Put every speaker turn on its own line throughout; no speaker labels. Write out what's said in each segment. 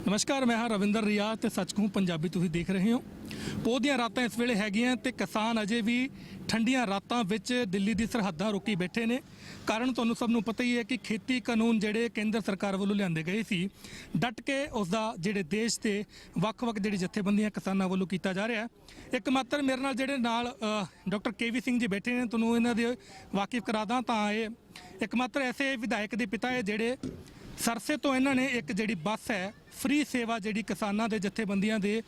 नमस्कार, मैं हाँ रविंदर रियाज ते सच कहूं पंजाबी तुसीं देख रहे हो। पोह ਦੀਆਂ ਰਾਤਾਂ ਇਸ ਵੇਲੇ ਹੈਗੀਆਂ ਤੇ ਕਿਸਾਨ ਅਜੇ ਵੀ ਠੰਡੀਆਂ ਰਾਤਾਂ ਵਿੱਚ ਦਿੱਲੀ ਦੀ ਸਰਹੱਦਾਂ ਰੋਕੀ ਬੈਠੇ ਨੇ। ਕਾਰਨ ਤੁਹਾਨੂੰ ਸਭ ਨੂੰ ਪਤਾ ਹੀ ਹੈ ਕਿ ਖੇਤੀ ਕਾਨੂੰਨ ਜਿਹੜੇ ਕੇਂਦਰ ਸਰਕਾਰ ਵੱਲੋਂ ਲਿਆਂਦੇ ਗਏ ਸੀ, ਡਟ ਕੇ ਉਸ ਦਾ ਜਿਹੜੇ ਦੇਸ਼ ਤੇ ਵੱਖ-ਵੱਖ ਜਿਹੜੀ ਜਥੇਬੰਦੀਆਂ ਕਿਸਾਨਾਂ ਵੱਲੋਂ ਕੀਤਾ ਜਾ ਰਿਹਾ। ਇੱਕ ਮਾਤਰ ਮੇਰੇ ਨਾਲ ਜਿਹੜੇ ਨਾਲ ਡਾਕਟਰ KV ਸਿੰਘ ਜੀ ਬੈਠੇ ਨੇ, ਤੁਹਾਨੂੰ ਇਹਨਾਂ ਦੇ ਵਾਕਿਫ ਕਰਾ ਦਾਂ ਤਾਂ ਇਹ ਇੱਕ ਮਾਤਰ ਐਸੇ ਵਿਧਾਇਕ ਦੇ ਪਿਤਾ ਹੈ ਜਿਹੜੇ ਸਰਸੇ ਤੋਂ ਇਹਨਾਂ ਨੇ ਇੱਕ ਜਿਹੜੀ ਬੱਸ ਹੈ ਫ੍ਰੀ ਸੇਵਾ ਜਿਹੜੀ ਕਿਸਾਨਾਂ ਦੇ ਜਥੇਬੰਦੀਆਂ ਦੇ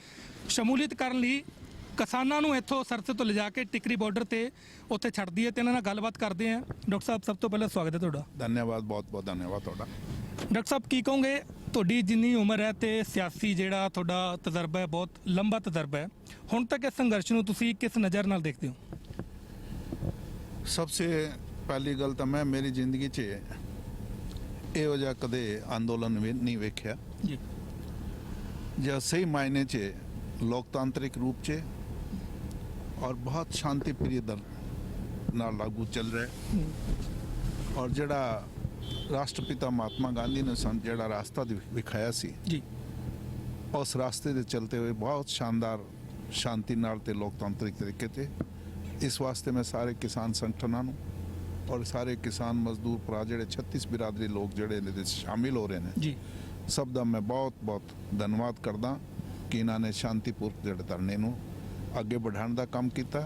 ਸ਼ਮੂਲੀਅਤ ਕਰਨ ਲਈ ਕਿਸਾਨਾਂ ਨੂੰ ਇੱਥੋਂ ਸਰਸੇ ਤੋਂ ਲਿਜਾ ਕੇ ਟਿਕਰੀ ਬਾਰਡਰ ਤੇ ਉੱਥੇ ਛੱਡਦੀ ਹੈ ਤੇ ਇਹਨਾਂ ਨਾਲ ਗੱਲਬਾਤ ਕਰਦੇ ਹਾਂ। ਡਾਕਟਰ ਸਾਹਿਬ, ਸਭ ਤੋਂ ਪਹਿਲਾਂ ਸਵਾਗਤ ਹੈ ਤੁਹਾਡਾ।
ਧੰਨਵਾਦ, ਬਹੁਤ ਬਹੁਤ ਧੰਨਵਾਦ ਤੁਹਾਡਾ।
ਡਾਕਟਰ ਸਾਹਿਬ, ਕੀ ਕਹੋਗੇ, ਤੁਹਾਡੀ ਜਿੰਨੀ ਉਮਰ ਹੈ ਤੇ ਸਿਆਸੀ ਜਿਹੜਾ ਤੁਹਾਡਾ ਤਜਰਬਾ ਹੈ, ਬਹੁਤ ਲੰਬਾ ਤਜਰਬਾ ਹੈ, ਹੁਣ ਤੱਕ ਇਸ ਸੰਘਰਸ਼ ਨੂੰ ਤੁਸੀਂ ਕਿਸ ਨਜ਼ਰ ਨਾਲ ਦੇਖਦੇ ਹੋ?
ਸਭ ਤੋਂ ਪਹਿਲੀ ਗੱਲ ਤਾਂ ਮੈਂ ਮੇਰੀ ਜ਼ਿੰਦਗੀ 'ਚ ਇਹੋ ਜਿਹਾ ਕਦੇ ਅੰਦੋਲਨ ਵੀ ਨਹੀਂ ਵੇਖਿਆ
ਜੀ,
जो सही मायने च लोकतांत्रिक रूप से और बहुत शांति प्रिय दल ना लागू चल रहा है। और जड़ा राष्ट्रपिता महात्मा गांधी ने जड़ा रास्ता विखाया सी
जी,
उस रास्ते से चलते हुए बहुत शानदार शांति नाल ते लोकतांत्रिक तरीके से इस वास्ते मैं सारे किसान संगठनों और सारे किसान मजदूर भरा जड़े 36 बिरादरी लोग जड़े शामिल हो रहे हैं
जी,
ਸਭ ਦਾ ਮੈਂ ਬਹੁਤ ਬਹੁਤ ਧੰਨਵਾਦ ਕਰਦਾ ਕਿ ਇਹਨਾਂ ਨੇ ਸ਼ਾਂਤੀਪੂਰਕ ਜਿਹੜੇ ਧਰਨੇ ਨੂੰ ਅੱਗੇ ਵਧਾਉਣ ਦਾ ਕੰਮ ਕੀਤਾ।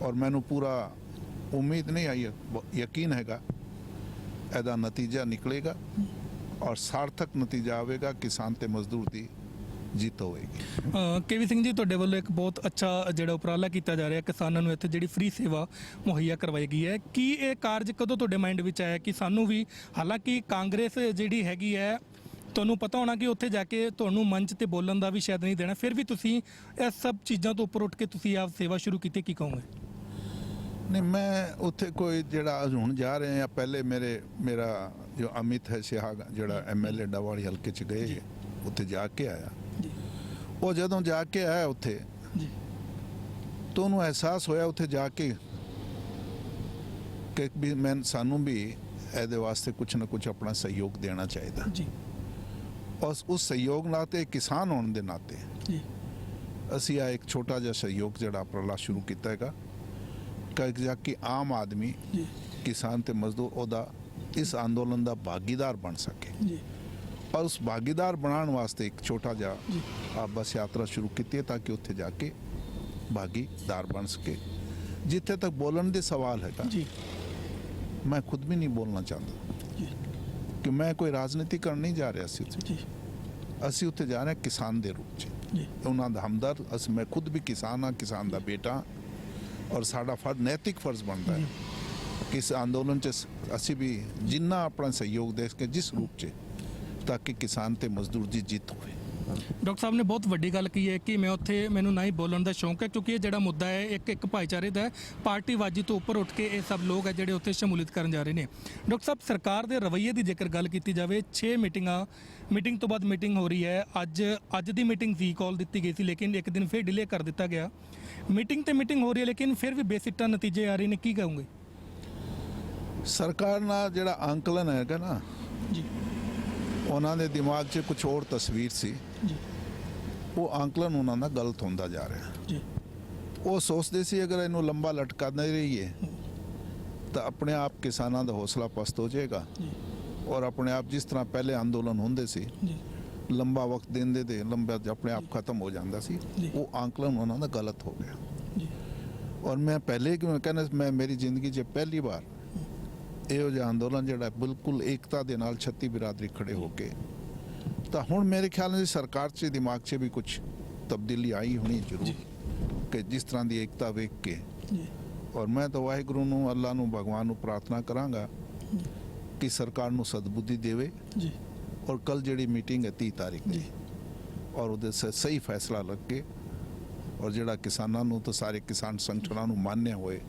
ਔਰ ਮੈਨੂੰ ਪੂਰਾ ਉਮੀਦ ਨਹੀਂ ਆਈ, ਯਕੀਨ ਹੈਗਾ ਇਹਦਾ ਨਤੀਜਾ ਨਿਕਲੇਗਾ ਔਰ ਸਾਰਥਕ ਨਤੀਜਾ ਆਵੇਗਾ। ਕਿਸਾਨ ਤੇ ਮਜ਼ਦੂਰ ਦੀ ਜਿੱਤ ਹੋਵੇਗੀ।
KV ਸਿੰਘ ਜੀ, ਤੁਹਾਡੇ ਵੱਲੋਂ ਇੱਕ ਬਹੁਤ ਅੱਛਾ ਜਿਹੜਾ ਉਪਰਾਲਾ ਕੀਤਾ ਜਾ ਰਿਹਾ, ਕਿਸਾਨਾਂ ਨੂੰ ਇੱਥੇ ਜਿਹੜੀ ਫ੍ਰੀ ਸੇਵਾ ਮੁਹੱਈਆ ਕਰਵਾਈ ਗਈ ਹੈ। ਕੀ ਇਹ ਕਾਰਜ ਕਦੋਂ ਤੁਹਾਡੇ ਮਾਈਂਡ ਵਿੱਚ ਆਇਆ ਕਿ ਸਾਨੂੰ ਵੀ, ਹਾਲਾਂਕਿ ਕਾਂਗਰਸ ਜਿਹੜੀ ਹੈਗੀ ਹੈ, ਤੁਹਾਨੂੰ ਪਤਾ ਹੋਣਾ ਕਿ ਉੱਥੇ ਜਾ ਕੇ ਤੁਹਾਨੂੰ ਮੰਚ ਤੇ ਬੋਲਣ ਦਾ ਵੀ ਸ਼ਾਇਦ ਨਹੀਂ ਦੇਣਾ, ਫਿਰ ਵੀ ਤੁਸੀਂ ਇਸ ਸਭ ਚੀਜ਼ਾਂ ਤੋਂ ਉੱਪਰ ਉੱਠ ਕੇ ਤੁਸੀਂ ਆਪ ਸੇਵਾ ਸ਼ੁਰੂ ਕੀਤੀ, ਕੀ ਕਹੋਗੇ?
ਨਹੀਂ, ਮੈਂ ਉੱਥੇ ਕੋਈ ਜਿਹੜਾ ਹੁਣ ਜਾ ਰਹੇ ਆ, ਪਹਿਲੇ ਮੇਰਾ ਜੋ ਅਮਿਤ ਹੈ ਸਿਹਾਗ ਜਿਹੜਾ MLA ਡਾਵਾਲੀ ਹਲਕੇ 'ਚ ਗਏ, ਉੱਥੇ ਜਾ ਕੇ ਆਇਆ। ਉਹ ਜਦੋਂ ਜਾ ਕੇ ਆਇਆ ਉੱਥੇ ਤਾਂ ਉਹਨੂੰ ਅਹਿਸਾਸ ਹੋਇਆ ਉੱਥੇ ਜਾ ਕੇ ਕਿ ਵੀ ਸਾਨੂੰ ਵੀ ਇਹਦੇ ਵਾਸਤੇ ਕੁਛ ਨਾ ਕੁਛ ਆਪਣਾ ਸਹਿਯੋਗ ਦੇਣਾ ਚਾਹੀਦਾ
ਜੀ।
ਉਸ ਸਹਿਯੋਗ ਨਾਲ ਤੇ ਕਿਸਾਨ ਹੋਣ ਦੇ ਨਾਤੇ ਅਸੀਂ ਆ ਇੱਕ ਛੋਟਾ ਜਿਹਾ ਸਹਿਯੋਗ ਜਿਹੜਾ ਉਪਰਾਲਾ ਸ਼ੁਰੂ ਕੀਤਾ ਹੈਗਾ ਕਿ ਆਮ ਆਦਮੀ ਕਿਸਾਨ ਤੇ ਮਜ਼ਦੂਰ ਉਹਦਾ ਇਸ ਅੰਦੋਲਨ ਦਾ ਭਾਗੀਦਾਰ ਬਣ ਸਕੇ। ਔਰ ਉਸ ਭਾਗੀਦਾਰ ਬਣਾਉਣ ਵਾਸਤੇ ਇੱਕ ਛੋਟਾ ਜਿਹਾ ਆ ਬੱਸ ਯਾਤਰਾ ਸ਼ੁਰੂ ਕੀਤੀ ਹੈ ਤਾਂ ਕਿ ਉੱਥੇ ਜਾ ਕੇ ਭਾਗੀਦਾਰ ਬਣ ਸਕੇ। ਜਿੱਥੇ ਤੱਕ ਬੋਲਣ ਦੇ ਸਵਾਲ ਹੈਗਾ, ਮੈਂ ਖੁਦ ਵੀ ਨਹੀਂ ਬੋਲਣਾ ਚਾਹੁੰਦਾ ਕਿ ਮੈਂ ਕੋਈ ਰਾਜਨੀਤੀ ਕਰਨ ਨਹੀਂ ਜਾ ਰਿਹਾ ਸੀ ਉੱਥੇ। ਅਸੀਂ ਉੱਥੇ ਜਾ ਰਹੇ ਕਿਸਾਨ ਦੇ ਰੂਪ 'ਚ, ਉਹਨਾਂ ਦਾ ਹਮਦਰਦ। ਮੈਂ ਖੁਦ ਵੀ ਕਿਸਾਨ ਹਾਂ, ਕਿਸਾਨ ਦਾ ਬੇਟਾ, ਔਰ ਸਾਡਾ ਨੈਤਿਕ ਫਰਜ਼ ਬਣਦਾ ਹੈ ਕਿ ਇਸ ਅੰਦੋਲਨ 'ਚ ਅਸੀਂ ਵੀ ਜਿੰਨਾ ਆਪਣਾ ਸਹਿਯੋਗ ਦੇ ਸਕੇ ਜਿਸ ਰੂਪ 'ਚ, ਤਾਂ ਕਿ ਕਿਸਾਨ ਤੇ ਮਜ਼ਦੂਰ ਦੀ ਜਿੱਤ ਹੋਵੇ।
ਡਾਕਟਰ ਸਾਹਿਬ ਨੇ ਬਹੁਤ ਵੱਡੀ ਗੱਲ ਕਹੀ ਹੈ ਕਿ ਮੈਂ ਉੱਥੇ ਮੈਨੂੰ ਨਾ ਹੀ ਬੋਲਣ ਦਾ ਸ਼ੌਂਕ ਹੈ, ਕਿਉਂਕਿ ਇਹ ਜਿਹੜਾ ਮੁੱਦਾ ਹੈ ਇੱਕ ਭਾਈਚਾਰੇ ਦਾ ਹੈ, ਪਾਰਟੀਬਾਜ਼ੀ ਤੋਂ ਉੱਪਰ ਉੱਠ ਕੇ ਇਹ ਸਭ ਲੋਕ ਹੈ ਜਿਹੜੇ ਉੱਥੇ ਸ਼ਮੂਲੀਅਤ ਕਰਨ ਜਾ ਰਹੇ ਨੇ। ਡਾਕਟਰ ਸਾਹਿਬ, ਸਰਕਾਰ ਦੇ ਰਵੱਈਏ ਦੀ ਜੇਕਰ ਗੱਲ ਕੀਤੀ ਜਾਵੇ, 6 ਮੀਟਿੰਗ ਤੋਂ ਬਾਅਦ ਮੀਟਿੰਗ ਹੋ ਰਹੀ ਹੈ। ਅੱਜ ਦੀ ਮੀਟਿੰਗ ਸੀ, ਕਾਲ ਦਿੱਤੀ ਗਈ ਸੀ, ਲੇਕਿਨ ਇੱਕ ਦਿਨ ਫਿਰ ਡਿਲੇ ਕਰ ਦਿੱਤਾ ਗਿਆ। ਮੀਟਿੰਗ ਤੇ ਮੀਟਿੰਗ ਹੋ ਰਹੀ ਹੈ, ਲੇਕਿਨ ਫਿਰ ਵੀ ਬੇਸਿੱਟਾ ਨਤੀਜੇ ਆ ਰਹੇ ਨੇ, ਕੀ ਕਹੋਗੇ?
ਸਰਕਾਰ ਨਾਲ ਜਿਹੜਾ ਅੰਕਲਨ ਹੈਗਾ ਨਾ
ਜੀ,
ਉਹਨਾਂ ਦੇ ਦਿਮਾਗ 'ਚ ਕੁਝ ਹੋਰ ਤਸਵੀਰ ਸੀ
ਜੀ,
ਉਹ ਅੰਕਲਨ ਉਹਨਾਂ ਦਾ ਗਲਤ ਹੁੰਦਾ ਜਾ ਰਿਹਾ
ਜੀ।
ਉਹ ਸੋਚਦੇ ਸੀ ਅਗਰ ਇਹਨੂੰ ਲੰਬਾ ਲਟਕਾਉਂਦੇ ਰਹੀਏ ਤਾਂ ਆਪਣੇ ਆਪ ਕਿਸਾਨਾਂ ਦਾ ਹੌਸਲਾ ਪਸਤ ਹੋ ਜਾਏਗਾ ਔਰ ਆਪਣੇ ਆਪ ਜਿਸ ਤਰ੍ਹਾਂ ਪਹਿਲੇ ਅੰਦੋਲਨ ਹੁੰਦੇ ਸੀ, ਲੰਬਾ ਵਕਤ ਦਿੰਦੇ ਤੇ ਲੰਬਾ ਆਪਣੇ ਆਪ ਖਤਮ ਹੋ ਜਾਂਦਾ ਸੀ। ਉਹ ਅੰਕਲਨ ਉਹਨਾਂ ਦਾ ਗਲਤ ਹੋ ਗਿਆ। ਔਰ ਮੈਂ ਪਹਿਲੇ ਕਿਉਂ ਕਹਿੰਦਾ, ਮੈਂ ਮੇਰੀ ਜ਼ਿੰਦਗੀ 'ਚ ਪਹਿਲੀ ਵਾਰ ਇਹੋ ਜਿਹਾ ਅੰਦੋਲਨ ਜਿਹੜਾ ਬਿਲਕੁਲ ਏਕਤਾ ਦੇ ਨਾਲ 36 ਬਿਰਾਦਰੀ ਖੜੇ ਹੋ ਕੇ, ਤਾਂ ਹੁਣ ਮੇਰੇ ਖਿਆਲ ਨਾਲ ਸਰਕਾਰ 'ਚ ਦਿਮਾਗ 'ਚ ਵੀ ਕੁਝ ਤਬਦੀਲੀ ਆਈ ਹੋਣੀ ਜ਼ਰੂਰ ਕਿ ਜਿਸ ਤਰ੍ਹਾਂ ਦੀ ਏਕਤਾ ਵੇਖ ਕੇ। ਔਰ ਮੈਂ ਤਾਂ ਵਾਹਿਗੁਰੂ ਨੂੰ, ਅੱਲਾ ਨੂੰ, ਭਗਵਾਨ ਨੂੰ ਪ੍ਰਾਰਥਨਾ ਕਰਾਂਗਾ ਕਿ ਸਰਕਾਰ ਨੂੰ ਸਦਬੁੱਧੀ ਦੇਵੇ ਔਰ ਕੱਲ ਜਿਹੜੀ ਮੀਟਿੰਗ ਹੈ 30 ਤਾਰੀਖ ਦੀ, ਔਰ ਉਹਦੇ ਸਹੀ ਫੈਸਲਾ ਲੱਗ ਕੇ ਔਰ ਜਿਹੜਾ ਕਿਸਾਨਾਂ ਨੂੰ ਤਾਂ ਸਾਰੇ ਕਿਸਾਨ ਸੰਗਠਨਾਂ ਨੂੰ ਮਾਨਿਆ ਹੋਏ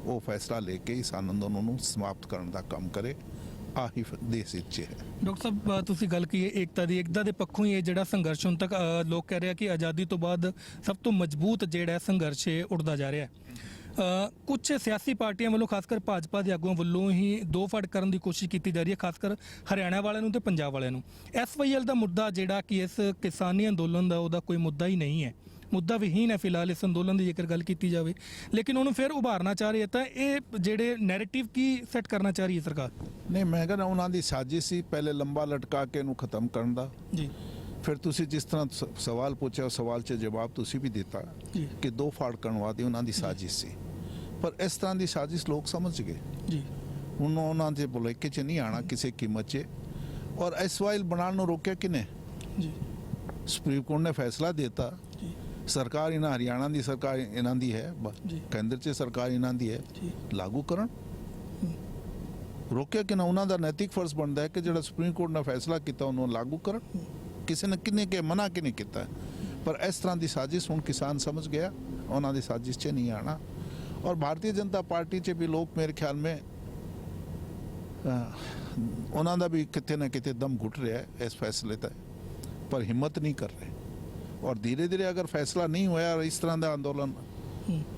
ਉਹ ਫੈਸਲਾ ਲੈ ਕੇ ਇਸ ਅੰਦੋਲਨ ਨੂੰ ਸਮਾਪਤ ਕਰਨ ਦਾ ਕੰਮ ਕਰੇ। ਆਹੀ ਦੇਸ਼ ਵਿੱਚ ਹੈ।
ਡਾਕਟਰ ਸਾਹਿਬ, ਤੁਸੀਂ ਗੱਲ ਕੀ ਹੈ ਏਕਤਾ ਦੇ ਪੱਖੋਂ ਹੀ ਇਹ ਜਿਹੜਾ ਸੰਘਰਸ਼ ਹੁਣ ਤੱਕ ਲੋਕ ਕਹਿ ਰਹੇ ਆ ਕਿ ਆਜ਼ਾਦੀ ਤੋਂ ਬਾਅਦ ਸਭ ਤੋਂ ਮਜ਼ਬੂਤ ਜਿਹੜਾ ਸੰਘਰਸ਼ ਉੱਠਦਾ ਜਾ ਰਿਹਾ ਹੈ। ਕੁਝ ਸਿਆਸੀ ਪਾਰਟੀਆਂ ਵੱਲੋਂ ਖਾਸ ਕਰ ਭਾਜਪਾ ਦੇ ਆਗੂਆਂ ਵੱਲੋਂ ਹੀ ਦੋ ਫੜ ਕਰਨ ਦੀ ਕੋਸ਼ਿਸ਼ ਕੀਤੀ ਜਾ ਰਹੀ ਹੈ, ਖਾਸ ਕਰ ਹਰਿਆਣਾ ਵਾਲਿਆਂ ਨੂੰ ਤੇ ਪੰਜਾਬ ਵਾਲਿਆਂ ਨੂੰ। ਐਸਵਾਈਐਲ ਦਾ ਮੁੱਦਾ ਜਿਹੜਾ ਕਿ ਇਸ ਕਿਸਾਨੀ ਅੰਦੋਲਨ ਦਾ ਉਹਦਾ ਕੋਈ ਮੁੱਦਾ ਹੀ ਨਹੀਂ ਹੈ, ਮੁੱਦਾ ਵਿਹੀਨ ਹੈ ਫਿਲਹਾਲ ਇਸ ਅੰਦੋਲਨ ਦੀ ਜੇਕਰ ਗੱਲ ਕੀਤੀ ਜਾਵੇ, ਲੇਕਿਨ ਉਹਨੂੰ ਫਿਰ ਉਭਾਰਨਾ ਚਾਹ ਰਹੀ ਹੈ। ਤਾਂ ਇਹ ਜਿਹੜੇ ਨੈਰੇਟਿਵ ਕੀ ਸੈੱਟ ਕਰਨਾ ਚਾਹ ਰਹੀ ਹੈ ਸਰਕਾਰ?
ਨਹੀਂ, ਮੈਂ ਕਹਿੰਦਾ ਉਹਨਾਂ ਦੀ ਸਾਜ਼ਿਸ਼ ਸੀ ਪਹਿਲੇ ਲੰਬਾ ਲਟਕਾ ਕੇ ਇਹਨੂੰ ਖਤਮ ਕਰਨ ਦਾ।
ਜੀ
ਫਿਰ ਤੁਸੀਂ ਜਿਸ ਤਰ੍ਹਾਂ ਸਵਾਲ ਪੁੱਛਿਆ, ਸਵਾਲ 'ਚ ਜਵਾਬ ਤੁਸੀਂ ਵੀ ਦਿੱਤਾ
ਜੀ
ਕਿ ਦੋ ਫਾੜ ਕਰਵਾ ਦੀ ਉਹਨਾਂ ਦੀ ਸਾਜ਼ਿਸ਼ ਸੀ, ਪਰ ਇਸ ਤਰ੍ਹਾਂ ਦੀ ਸਾਜ਼ਿਸ਼ ਲੋਕ ਸਮਝ ਗਏ।
ਜੀ
ਹੁਣ ਉਹਨਾਂ ਦੇ ਭੁਲੇਖੇ 'ਚ ਨਹੀਂ ਆਣਾ ਕਿਸੇ ਕੀਮਤ 'ਚ। ਔਰ ਐਸਵਾਈਐਲ ਬਣਾਉਣ ਨੂੰ ਰੋਕਿਆ ਕਿਨੇ?
ਜੀ
ਸੁਪਰੀਮ ਕੋਰਟ ਨੇ ਫੈਸਲਾ ਦਿੱਤਾ,
ਜੀ
ਸਰਕਾਰ ਇਹਨਾਂ ਹਰਿਆਣਾ ਦੀ ਸਰਕਾਰ ਇਹਨਾਂ ਦੀ ਹੈ,
ਜੀ
ਕੇਂਦਰ 'ਚ ਸਰਕਾਰ ਇਹਨਾਂ ਦੀ ਹੈ,
ਜੀ
ਲਾਗੂ ਕਰਨ। ਰੋਕਿਆ ਕਿ ਨਾ? ਉਹਨਾਂ ਦਾ ਨੈਤਿਕ ਫਰਜ਼ ਬਣਦਾ ਹੈ ਕਿ ਜਿਹੜਾ ਸੁਪਰੀਮ ਕੋਰਟ ਨੇ ਫੈਸਲਾ ਕੀਤਾ ਉਹਨੂੰ ਲਾਗੂ ਕਰਨ। ਕਿਸੇ ਨੇ ਕਿੰਨੇ ਕੇ ਮਨਾ ਕਿ ਨਹੀਂ ਕੀਤਾ? ਪਰ ਇਸ ਤਰ੍ਹਾਂ ਦੀ ਸਾਜ਼ਿਸ਼ ਹੁਣ ਕਿਸਾਨ ਸਮਝ ਗਿਆ, ਉਹਨਾਂ ਦੀ ਸਾਜ਼ਿਸ਼ 'ਚ ਨਹੀਂ ਆਣਾ। और भारतीय जनता पार्टी च भी लोग मेरे ख्याल में उन्होंने भी कितने ना कितने दम घुट रहा है इस फैसले तक, पर हिम्मत नहीं कर रहे। और धीरे धीरे अगर फैसला नहीं होया इस तरह का आंदोलन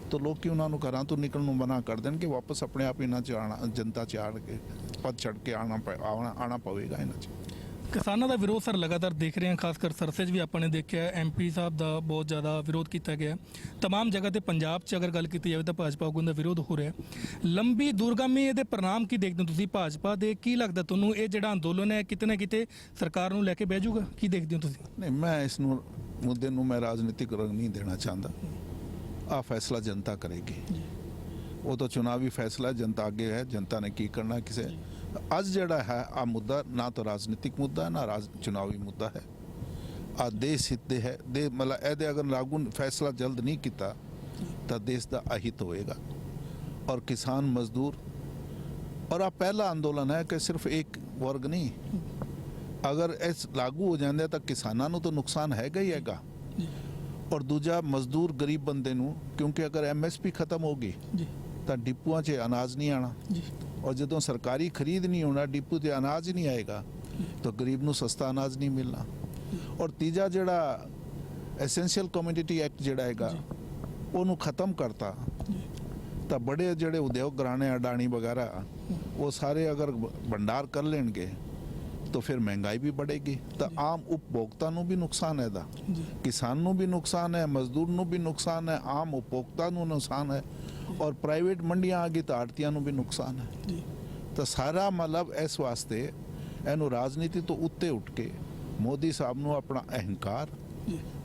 तो लोग कि उन्होंने घरों तो निकलने मना कर दें कि वापस अपने आप इन्हों च आना, जनता च आड़ के पद छड़ के आना पवेगा इन्हों च।
ਕਿਸਾਨਾਂ ਦਾ ਵਿਰੋਧ ਸਰ ਲਗਾਤਾਰ ਦੇਖ ਰਹੇ ਹਾਂ, ਖਾਸ ਕਰ ਸਰਸੇ 'ਚ ਵੀ ਆਪਾਂ ਨੇ ਦੇਖਿਆ ਐਮਪੀ ਸਾਹਿਬ ਦਾ ਬਹੁਤ ਜ਼ਿਆਦਾ ਵਿਰੋਧ ਕੀਤਾ ਗਿਆ। तमाम ਜਗ੍ਹਾ ਤੇ ਪੰਜਾਬ 'ਚ ਅਗਰ ਗੱਲ ਕੀਤੀ ਜਾਵੇ ਤਾਂ ਭਾਜਪਾ ਆਗੂਆਂ ਦਾ ਵਿਰੋਧ ਹੋ ਰਿਹਾ। ਲੰਬੀ ਦੂਰਗਾਮੀ ਇਹਦੇ परिणाम ਕੀ ਦੇਖਦੇ ਹੋ ਤੁਸੀਂ ਭਾਜਪਾ ਦੇ? ਕੀ ਲੱਗਦਾ ਤੁਹਾਨੂੰ ਇਹ ਜਿਹੜਾ ਅੰਦੋਲਨ ਹੈ ਕਿਤੇ ਨਾ ਕਿਤੇ ਸਰਕਾਰ ਨੂੰ ਲੈ ਕੇ ਬਹਿ ਜਾਊਗਾ? ਕੀ ਦੇਖਦੇ ਹੋ ਤੁਸੀਂ?
ਨਹੀਂ, ਮੈਂ ਇਸ ਨੂੰ ਮੁੱਦੇ ਨੂੰ ਮੈਂ ਰਾਜਨੀਤਿਕ ਰੰਗ ਨਹੀਂ ਦੇਣਾ ਚਾਹੁੰਦਾ। ਆ ਫੈਸਲਾ ਜਨਤਾ ਕਰੇਗੀ, ਉਹ ਤਾਂ ਚੁਣਾਵੀ ਫੈਸਲਾ जनता ਅੱਗੇ ਹੈ, जनता ने ਕੀ ਕਰਨਾ ਕਿਸੇ। ਅੱਜ ਜਿਹੜਾ ਹੈ ਆ ਮੁੱਦਾ ਨਾ ਤਾਂ ਰਾਜਨੀਤਿਕ ਮੁੱਦਾ ਹੈ ਨਾ ਚੁਣਾਵੀ ਮੁੱਦਾ ਹੈ, ਆ ਦੇਸ਼ ਹਿੱਤ ਦੇ ਹੈ ਦੇ ਮਤਲਬ ਇਹਦੇ ਅਗਰ ਲਾਗੂ ਫੈਸਲਾ ਜਲਦ ਨਹੀਂ ਕੀਤਾ ਤਾਂ ਦੇਸ਼ ਦਾ ਅਹਿਤ ਹੋਏਗਾ। ਔਰ ਕਿਸਾਨ ਮਜ਼ਦੂਰ ਔਰ ਆ ਪਹਿਲਾ ਅੰਦੋਲਨ ਹੈ ਕਿ ਸਿਰਫ ਇੱਕ ਵਰਗ ਨਹੀਂ, ਅਗਰ ਇਸ ਲਾਗੂ ਹੋ ਜਾਂਦੇ ਤਾਂ ਕਿਸਾਨਾਂ ਨੂੰ ਤਾਂ ਨੁਕਸਾਨ ਹੈਗਾ ਹੀ ਹੈਗਾ। ਔਰ ਦੂਜਾ ਮਜ਼ਦੂਰ ਗਰੀਬ ਬੰਦੇ ਨੂੰ, ਕਿਉਂਕਿ ਅਗਰ ਐਮਐਸਪੀ ਖਤਮ ਹੋ ਗਈ ਤਾਂ ਡਿਪੂਆਂ 'ਚ ਅਨਾਜ ਨਹੀਂ ਆਣਾ। और जो सरकारी खरीद नहीं होना, डिपू से अनाज ही नहीं आएगा तो गरीब ਨੂੰ सस्ता अनाज नहीं मिलना। और तीजा जड़ा एसेंशियल कमोडिटी एक्ट जड़ा हैगा ਉਹਨੂੰ खत्म करता तो बड़े जड़े उद्योग घराने अडानी वगैरह वो सारे अगर भंडार कर लेंगे तो फिर महंगाई भी बढ़ेगी, तो आम उपभोक्ता ਨੂੰ भी नुकसान है, किसान ਨੂੰ भी नुकसान है, मजदूर ਨੂੰ भी नुकसान है, आम उपभोक्ता ਨੂੰ नुकसान है। और प्राइवेट मंडियां आ गई तो आड़तियां ਨੂੰ भी नुकसान है। तो सारा मतलब इस वास्ते ਇਹਨੂੰ ਰਾਜਨੀਤੀ ਤੋਂ ਉੱਤੇ ਉੱਠ ਕੇ ਮੋਦੀ ਸਾਹਿਬ ਨੂੰ ਆਪਣਾ ਅਹੰਕਾਰ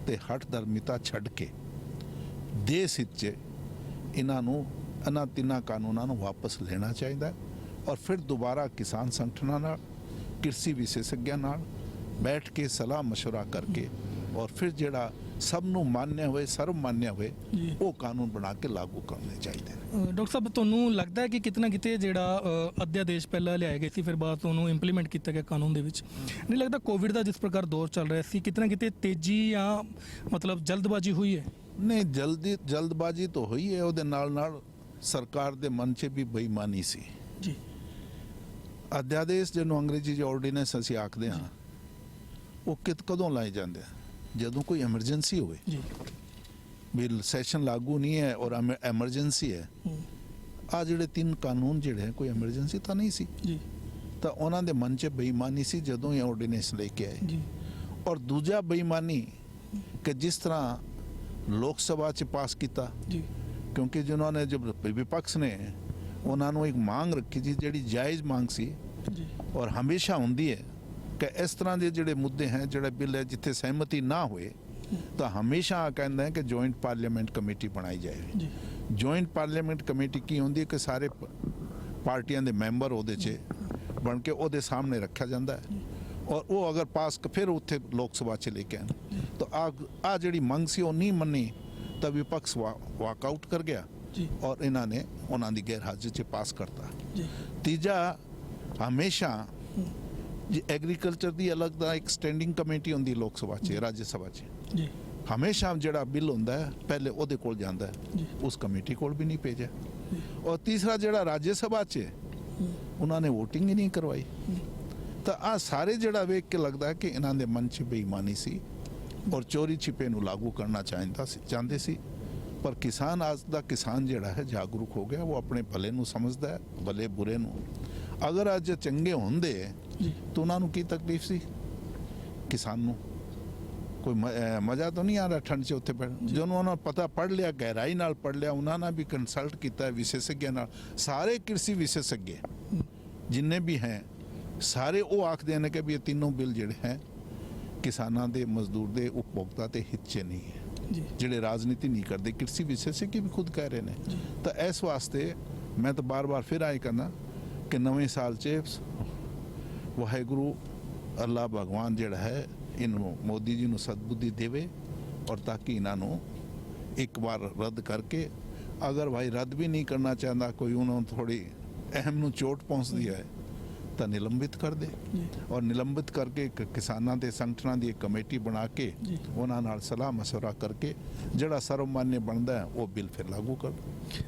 ਤੇ ਹੱਠ ਧਰਮਿਤਾ ਛੱਡ ਕੇ ਦੇਸ਼ ਹਿੱਤ 'ਚ ਇਹਨਾਂ ਤਿੰਨਾਂ ਕਾਨੂੰਨਾਂ ਨੂੰ ਵਾਪਸ ਲੈਣਾ ਚਾਹੀਦਾ। ਔਰ ਫਿਰ ਦੁਬਾਰਾ ਕਿਸਾਨ ਸੰਗਠਨਾਂ ਨਾਲ, कृषि विशेषज्ञों नाल बैठ के सलाह मशवरा करके और फिर ਜਿਹੜਾ ਸਭ ਨੂੰ ਮਾਨਿਆ ਹੋਏ, ਸਰਵ ਮਾਨਿਆ ਹੋਏ ਉਹ ਕਾਨੂੰਨ ਬਣਾ ਕੇ ਲਾਗੂ ਕਰਨੇ ਚਾਹੀਦੇ ਨੇ।
ਡਾਕਟਰ ਸਾਹਿਬ, ਤੁਹਾਨੂੰ ਲੱਗਦਾ ਹੈ ਕਿ ਕਿਤਨਾ ਕਿਤੇ ਜਿਹੜਾ ਅਧਿਆਦੇਸ਼ ਪਹਿਲਾਂ ਲਿਆਏ ਗਏ ਸੀ ਫਿਰ ਬਾਅਦ ਤੋਂ ਉਹਨੂੰ ਇੰਪਲੀਮੈਂਟ ਕੀਤਾ ਗਿਆ ਕਾਨੂੰਨ ਦੇ ਵਿੱਚ, ਨਹੀਂ ਲੱਗਦਾ ਕੋਵਿਡ ਦਾ ਜਿਸ ਪ੍ਰਕਾਰ ਦੌਰ ਚੱਲ ਰਿਹਾ ਸੀ ਕਿਤਨਾ ਕਿਤੇ ਤੇਜ਼ੀ ਜਾਂ ਮਤਲਬ ਜਲਦਬਾਜ਼ੀ ਹੋਈ ਹੈ?
ਨਹੀਂ, ਜਲਦਬਾਜ਼ੀ ਤਾਂ ਹੋਈ ਹੈ, ਉਹਦੇ ਨਾਲ ਸਰਕਾਰ ਦੇ ਮਨ 'ਚ ਵੀ ਬੇਈਮਾਨੀ ਸੀ
ਜੀ।
ਅਧਿਆਦੇਸ਼ ਜਿਹਨੂੰ ਅੰਗਰੇਜ਼ੀ 'ਚ ਆਰਡੀਨੈਂਸ ਅਸੀਂ ਆਖਦੇ ਹਾਂ, ਉਹ ਕਦੋਂ ਲਾਏ ਜਾਂਦੇ ਆ? ਜਦੋਂ ਕੋਈ ਐਮਰਜੈਂਸੀ ਹੋਵੇ
ਜੀ,
ਵੀ ਸੈਸ਼ਨ ਲਾਗੂ ਨਹੀਂ ਹੈ ਔਰ ਐਮਰਜੈਂਸੀ ਹੈ। ਆ ਜਿਹੜੇ ਤਿੰਨ ਕਾਨੂੰਨ ਜਿਹੜੇ ਕੋਈ ਐਮਰਜੈਂਸੀ ਤਾਂ ਨਹੀਂ ਸੀ
ਜੀ,
ਤਾਂ ਉਹਨਾਂ ਦੇ ਮਨ 'ਚ ਬੇਈਮਾਨੀ ਸੀ ਜਦੋਂ ਇਹ ਆਰਡੀਨੈਂਸ ਲੈ ਕੇ ਆਏ
ਜੀ।
ਔਰ ਦੂਜਾ ਬੇਈਮਾਨੀ ਕਿ ਜਿਸ ਤਰ੍ਹਾਂ ਲੋਕ ਸਭਾ 'ਚ ਪਾਸ ਕੀਤਾ
ਜੀ,
ਕਿਉਂਕਿ ਜਿਨ੍ਹਾਂ ਨੇ ਜਬ ਵਿਪਕਸ਼ ਨੇ ਉਹਨਾਂ ਨੂੰ ਇੱਕ ਮੰਗ ਰੱਖੀ ਸੀ ਜਿਹੜੀ ਜਾਇਜ਼ ਮੰਗ ਸੀ
ਜੀ।
ਔਰ ਹਮੇਸ਼ਾ ਹੁੰਦੀ ਹੈ ਕਿ ਇਸ ਤਰ੍ਹਾਂ ਦੇ ਜਿਹੜੇ ਮੁੱਦੇ ਹੈ, ਜਿਹੜੇ ਬਿੱਲ ਹੈ ਜਿੱਥੇ ਸਹਿਮਤੀ ਨਾ ਹੋਏ ਤਾਂ ਹਮੇਸ਼ਾ ਕਹਿੰਦੇ ਹੈ ਕਿ ਜੁਆਇੰਟ ਪਾਰਲੀਮੈਂਟ ਕਮੇਟੀ ਬਣਾਈ ਜਾਏ।
ਜੀ,
ਜੁਆਇੰਟ ਪਾਰਲੀਮੈਂਟ ਕਮੇਟੀ ਕੀ ਹੁੰਦੀ ਹੈ ਕਿ ਸਾਰੇ ਪਾਰਟੀਆਂ ਦੇ ਮੈਂਬਰ ਉਹਦੇ 'ਚ ਬਣ ਕੇ ਉਹਦੇ ਸਾਹਮਣੇ ਰੱਖਿਆ ਜਾਂਦਾ ਹੈ ਔਰ ਉਹ ਅਗਰ ਪਾਸ ਫਿਰ ਉੱਥੇ ਲੋਕ ਸਭਾ 'ਚ ਲੈ ਕੇ ਆਣ ਤਾਂ ਆ ਜਿਹੜੀ ਮੰਗ ਸੀ ਉਹ ਨਹੀਂ ਮੰਨੀ ਤਾਂ ਵਿਪਕਸ਼ ਵਾਕਆਊਟ ਕਰ ਗਿਆ ਔਰ ਇਹਨਾਂ ਨੇ ਉਹਨਾਂ ਦੀ ਗੈਰ ਹਾਜ਼ਰੀ 'ਚ ਪਾਸ ਕਰਤਾ। ਤੀਜਾ, ਹਮੇਸ਼ਾ ਐਗਰੀਕਲਚਰ ਦੀ ਅਲੱਗ ਦਾ ਇੱਕ ਸਟੈਂਡਿੰਗ ਕਮੇਟੀ ਹੁੰਦੀ ਲੋਕ ਸਭਾ 'ਚ, ਰਾਜ ਸਭਾ 'ਚ
ਜੀ।
ਹਮੇਸ਼ਾ ਜਿਹੜਾ ਬਿੱਲ ਹੁੰਦਾ ਹੈ ਪਹਿਲੇ ਉਹਦੇ ਕੋਲ ਜਾਂਦਾ ਹੈ, ਉਸ ਕਮੇਟੀ ਕੋਲ ਵੀ ਨਹੀਂ ਭੇਜਿਆ। ਔਰ ਤੀਸਰਾ ਜਿਹੜਾ ਰਾਜ ਸਭਾ 'ਚ ਉਹਨਾਂ ਨੇ ਵੋਟਿੰਗ ਹੀ ਨਹੀਂ ਕਰਵਾਈ। ਤਾਂ ਆ ਸਾਰੇ ਜਿਹੜਾ ਵੇਖ ਕੇ ਲੱਗਦਾ ਕਿ ਇਹਨਾਂ ਦੇ ਮਨ 'ਚ ਬੇਈਮਾਨੀ ਸੀ ਔਰ ਚੋਰੀ ਛਿਪੇ ਨੂੰ ਲਾਗੂ ਕਰਨਾ ਚਾਹੁੰਦੇ ਸੀ। ਪਰ ਕਿਸਾਨ ਅੱਜ ਦਾ ਕਿਸਾਨ ਜਿਹੜਾ ਹੈ ਜਾਗਰੂਕ ਹੋ ਗਿਆ, ਉਹ ਆਪਣੇ ਭਲੇ ਨੂੰ ਸਮਝਦਾ ਹੈ, ਭਲੇ ਬੁਰੇ ਨੂੰ। ਅਗਰ ਅੱਜ ਚੰਗੇ ਹੁੰਦੇ ਤਾਂ ਉਹਨਾਂ ਨੂੰ ਕੀ ਤਕਲੀਫ ਸੀ? ਕਿਸਾਨ ਨੂੰ ਕੋਈ ਮਜ਼ਾ ਤਾਂ ਨਹੀਂ ਆ ਰਿਹਾ ਠੰਡ 'ਚ ਉੱਥੇ ਬੈਠ। ਜਦੋਂ ਉਹਨਾਂ ਨੂੰ ਪਤਾ ਪੜ੍ਹ ਲਿਆ, ਗਹਿਰਾਈ ਨਾਲ ਪੜ੍ਹ ਲਿਆ, ਉਹਨਾਂ ਨੇ ਵੀ ਕੰਸਲਟ ਕੀਤਾ ਵਿਸ਼ੇਸ਼ज्ञ ਨਾਲ। ਸਾਰੇ कृषि विशेषज्ञ ਜਿੰਨੇ ਵੀ ਹੈ ਸਾਰੇ ਉਹ ਆਖਦੇ ਨੇ ਕਿ ਵੀ ਇਹ ਤਿੰਨੋਂ ਬਿੱਲ ਜਿਹੜੇ ਹੈ ਕਿਸਾਨਾਂ ਦੇ, ਮਜ਼ਦੂਰ ਦੇ, ਉਪਭੋਗਤਾ ਤੇ ਹਿੱਤ 'ਚ ਨਹੀਂ ਹੈ। ਜਿਹੜੇ ਰਾਜਨੀਤੀ ਨਹੀਂ ਕਰਦੇ, कृषि विशेषज्ञ ਵੀ ਖੁਦ ਕਹਿ ਰਹੇ ਨੇ। ਤਾਂ ਇਸ ਵਾਸਤੇ ਮੈਂ ਤਾਂ ਬਾਰ-ਬਾਰ ਫਿਰ ਆਏ ਕਰਨਾ ਕਿ ਨਵੇਂ ਸਾਲ 'ਚ ਵਾਹਿਗੁਰੂ ਅੱਲਾ ਭਗਵਾਨ ਜਿਹੜਾ ਹੈ ਇਹਨੂੰ ਮੋਦੀ ਜੀ ਨੂੰ ਸਦਬੁੱਧੀ ਦੇਵੇ, ਔਰ ਤਾਂ ਕਿ ਇਹਨਾਂ ਨੂੰ ਇੱਕ ਵਾਰ ਰੱਦ ਕਰਕੇ, ਅਗਰ ਭਾਈ ਰੱਦ ਵੀ ਨਹੀਂ ਕਰਨਾ ਚਾਹੁੰਦਾ ਕੋਈ, ਉਹਨਾਂ ਨੂੰ ਥੋੜੀ ਅਹਿਮ ਨੂੰ ਚੋਟ ਪਹੁੰਚਦੀ ਹੈ ਤਾਂ ਨਿਲੰਬਿਤ ਕਰ ਦੇ। ਔਰ ਨਿਲੰਬਿਤ ਕਰਕੇ ਕਿਸਾਨਾਂ ਦੇ ਸੰਗਠਨਾਂ ਦੀ ਇੱਕ ਕਮੇਟੀ ਬਣਾ ਕੇ ਉਹਨਾਂ ਨਾਲ ਸਲਾਹ ਮਸ਼ਵਰਾ ਕਰਕੇ ਜਿਹੜਾ ਸਰਵਮਾਨਯ ਬਣਦਾ ਹੈ ਉਹ ਬਿੱਲ ਫਿਰ ਲਾਗੂ ਕਰ।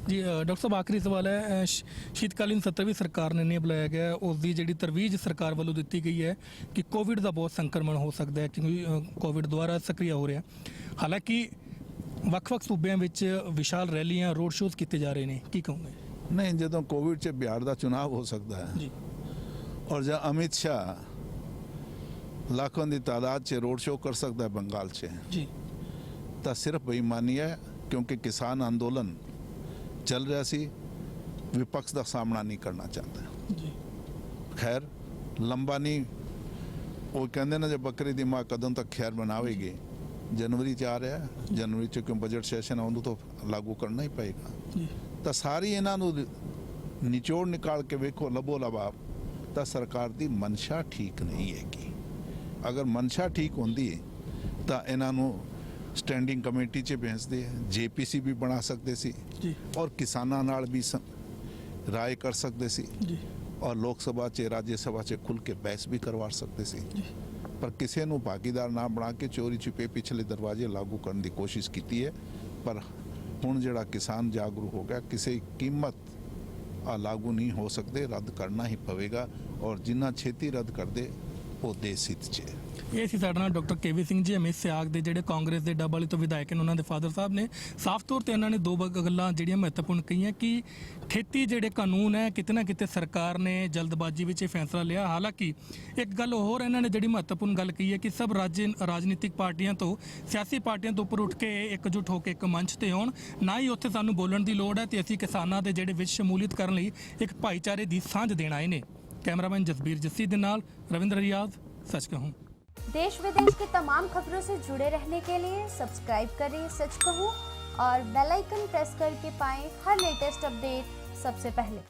ਜੀ ਡਾਕਟਰ ਸਾਹਿਬ, ਆਖਰੀ ਸਵਾਲ ਹੈ, ਸ਼ੀਤਕਾਲੀਨ ਸੱਤਰ ਵੀ ਸਰਕਾਰ ਨੇ ਨਹੀਂ ਬੁਲਾਇਆ ਗਿਆ, ਉਸ ਦੀ ਜਿਹੜੀ ਤਰਵੀਜ ਸਰਕਾਰ ਵੱਲੋਂ ਦਿੱਤੀ ਗਈ ਹੈ ਕਿ ਕੋਵਿਡ ਦਾ ਬਹੁਤ ਸੰਕਰਮਣ ਹੋ ਸਕਦਾ ਹੈ ਕਿਉਂਕਿ ਕੋਵਿਡ ਦੁਆਰਾ ਸਕਰੀਆ ਹੋ ਰਿਹਾ। ਹਾਲਾਂਕਿ ਵੱਖ-ਵੱਖ ਸੂਬਿਆਂ ਵਿੱਚ ਵਿਸ਼ਾਲ ਰੈਲੀਆਂ, ਰੋਡ ਸ਼ੋਅ ਕੀਤੇ ਜਾ ਰਹੇ ਨੇ, ਕੀ ਕਹੋਗੇ?
ਨਹੀਂ, ਜਦੋਂ ਕੋਵਿਡ 'ਚ ਬਿਹਾਰ ਦਾ ਚੁਣਾਵ ਹੋ ਸਕਦਾ ਹੈ
ਜੀ,
ਔਰ ਜਦ ਅਮਿਤ ਸ਼ਾਹ ਲੱਖਾਂ ਦੀ ਤਾਦਾਦ 'ਚ ਰੋਡ ਸ਼ੋਅ ਕਰ ਸਕਦਾ ਹੈ ਬੰਗਾਲ 'ਚ
ਜੀ,
ਤਾਂ ਸਿਰਫ ਬੇਈਮਾਨੀ ਹੈ, ਕਿਉਂਕਿ ਕਿਸਾਨ ਅੰਦੋਲਨ ਚੱਲ ਰਿਹਾ ਸੀ, ਵਿਪਕਸ਼ ਦਾ ਸਾਹਮਣਾ ਨਹੀਂ ਕਰਨਾ ਚਾਹੁੰਦਾ।
ਜੀ,
ਖੈਰ ਲੰਬਾ ਨਹੀਂ, ਉਹ ਕਹਿੰਦੇ ਨੇ ਜੇ ਬੱਕਰੀ ਦੀ ਮਾਂ ਕਦੋਂ ਤੱਕ ਖੈਰ ਬਣਾਵੇਗੀ। ਜਨਵਰੀ 'ਚ ਆ ਰਿਹਾ, ਜਨਵਰੀ 'ਚ ਕਿਉਂ ਬਜਟ ਸੈਸ਼ਨ ਆਉਂਦਾ ਤਾਂ ਲਾਗੂ ਕਰਨਾ ਹੀ ਪਏਗਾ।
ਜੀ,
ਤਾਂ ਸਾਰੀ ਇਹਨਾਂ ਨੂੰ ਨਿਚੋੜ ਨਿਕਾਲ ਕੇ ਵੇਖੋ ਲਬੋ ਲਬਾਬ, ਤਾਂ ਸਰਕਾਰ ਦੀ ਮਨਸ਼ਾ ਠੀਕ ਨਹੀਂ ਹੈਗੀ। ਅਗਰ ਮਨਸ਼ਾ ਠੀਕ ਹੁੰਦੀ ਤਾਂ ਇਹਨਾਂ ਨੂੰ ਸਟੈਂਡਿੰਗ ਕਮੇਟੀ 'ਚ ਭੇਜਦੇ, ਜੇਪੀਸੀ ਵੀ ਬਣਾ ਸਕਦੇ ਸੀ
ਜੀ,
ਔਰ ਕਿਸਾਨਾਂ ਨਾਲ ਵੀ ਰਾਏ ਕਰ ਸਕਦੇ ਸੀ
ਜੀ,
ਔਰ ਲੋਕ ਸਭਾ 'ਚ, ਰਾਜ ਸਭਾ 'ਚ ਖੁੱਲ ਕੇ ਬਹਿਸ ਵੀ ਕਰਵਾ ਸਕਦੇ ਸੀ। ਪਰ ਕਿਸੇ ਨੂੰ ਭਾਗੀਦਾਰ ਨਾ ਬਣਾ ਕੇ ਚੋਰੀ ਛਿਪੇ ਪਿਛਲੇ ਦਰਵਾਜ਼ੇ ਲਾਗੂ ਕਰਨ ਦੀ ਕੋਸ਼ਿਸ਼ ਕੀਤੀ ਹੈ। ਪਰ ਹੁਣ ਜਿਹੜਾ ਕਿਸਾਨ ਜਾਗਰੂਕ ਹੋ ਗਿਆ, ਕਿਸੇ ਕੀਮਤ ਆ ਲਾਗੂ ਨਹੀਂ ਹੋ ਸਕਦੇ, ਰੱਦ ਕਰਨਾ ਹੀ ਪਵੇਗਾ, ਔਰ ਜਿੰਨਾ ਛੇਤੀ ਰੱਦ ਕਰਦੇ ਉਹ ਦੇਸ਼ ਹਿੱਤ 'ਚ ਹੈ।
ਇਹ ਸੀ ਸਾਡੇ ਨਾਲ ਡਾਕਟਰ ਕੇਵੀ ਸਿੰਘ ਜੀ, ਅਮਿਤ ਸਿਆਗ ਦੇ ਜਿਹੜੇ ਕਾਂਗਰਸ ਦੇ ਡੱਬਵਾਲੀ ਤੋਂ ਵਿਧਾਇਕ ਨੇ, ਉਹਨਾਂ ਦੇ ਫਾਦਰ ਸਾਹਿਬ ਨੇ। ਸਾਫ਼ ਤੌਰ ਤੇ ਇਹਨਾਂ ਨੇ ਦੋ ਗੱਲਾਂ ਜਿਹੜੀਆਂ ਮਹੱਤਵਪੂਰਨ ਕਹੀਆਂ ਕਿ ਖੇਤੀ ਜਿਹੜੇ ਕਾਨੂੰਨ ਹੈ ਕਿਤੇ ਨਾ ਕਿਤੇ ਸਰਕਾਰ ਨੇ ਜਲਦਬਾਜ਼ੀ ਵਿੱਚ ਇਹ ਫੈਸਲਾ ਲਿਆ। ਹਾਲਾਂਕਿ ਇੱਕ ਗੱਲ ਹੋਰ ਇਹਨਾਂ ਨੇ ਜਿਹੜੀ ਮਹੱਤਵਪੂਰਨ ਗੱਲ ਕਹੀ ਹੈ ਕਿ ਸਭ ਰਾਜਨੀਤਿਕ ਪਾਰਟੀਆਂ ਤੋਂ, ਸਿਆਸੀ ਪਾਰਟੀਆਂ ਤੋਂ ਉੱਪਰ ਉੱਠ ਕੇ ਇਕਜੁੱਟ ਹੋ ਕੇ ਇੱਕ ਮੰਚ ਤੇ ਆਉਣ, ਨਾ ਹੀ ਉੱਥੇ ਸਾਨੂੰ ਬੋਲਣ ਦੀ ਲੋੜ ਹੈ ਤੇ ਅਸੀਂ ਕਿਸਾਨਾਂ ਦੇ ਜਿਹੜੇ ਵਿੱਚ ਸ਼ਮੂਲੀਅਤ ਕਰਨ ਲਈ ਇੱਕ ਭਾਈਚਾਰੇ ਦੀ ਸਾਂਝ ਦੇਣ ਆਏ ਨੇ। कैमरामैन जसबीर जस्सी के नाल रविंद्र रियाज, सच कहूं।
देश विदेश की तमाम खबरों से जुड़े रहने के लिए सब्सक्राइब करें सच कहूं और बेल आइकन प्रेस करके पाएं हर लेटेस्ट अपडेट सबसे पहले।